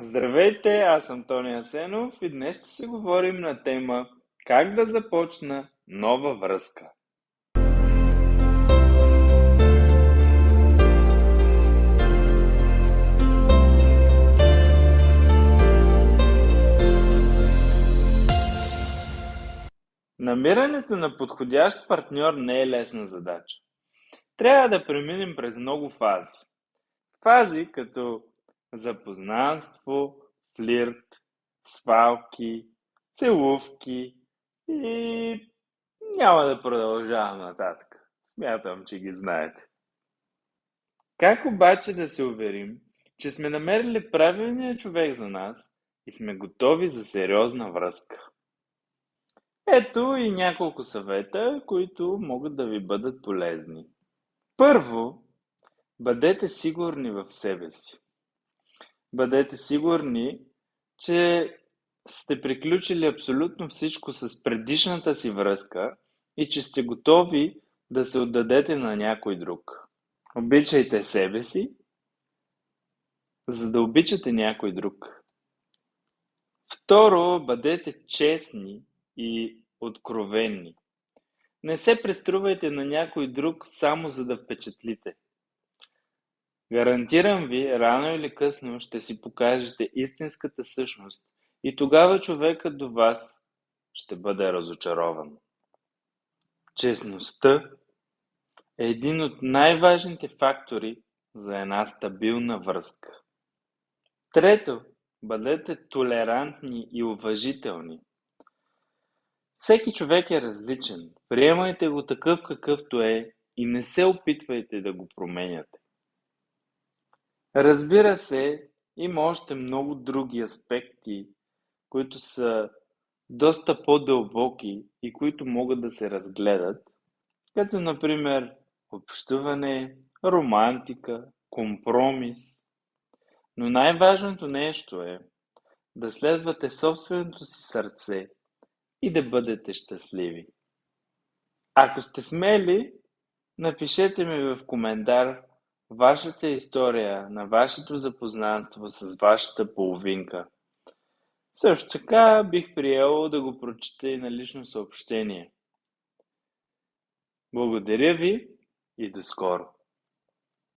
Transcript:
Здравейте, аз съм Тони Асенов и днес ще си говорим на тема как да започна нова връзка. Намирането на подходящ партньор не е лесна задача. Трябва да преминем през много фази. Фази като запознанство, флирт, свалки, целувки и няма да продължавам нататък. Смятам, че ги знаете. Как обаче да се уверим, че сме намерили правилния човек за нас и сме готови за сериозна връзка? Ето и няколко съвета, които могат да ви бъдат полезни. Първо, бъдете сигурни в себе си. Бъдете сигурни, че сте приключили абсолютно всичко с предишната си връзка и че сте готови да се отдадете на някой друг. Обичайте себе си, за да обичате някой друг. Второ, бъдете честни и откровенни. Не се преструвайте на някой друг само за да впечатлите. Гарантирам ви, рано или късно ще си покажете истинската същност и тогава човекът до вас ще бъде разочарован. Честността е един от най-важните фактори за една стабилна връзка. Трето, бъдете толерантни и уважителни. Всеки човек е различен. Приемайте го такъв какъвто е и не се опитвайте да го променяте. Разбира се, има още много други аспекти, които са доста по-дълбоки и които могат да се разгледат, като например общуване, романтика, компромис. Но най-важното нещо е да следвате собственото си сърце и да бъдете щастливи. Ако сте смели, напишете ми в коментар вашата история на вашето запознанство с вашата половинка. Също така бих приел да го прочета и на лично съобщение. Благодаря ви и до скоро!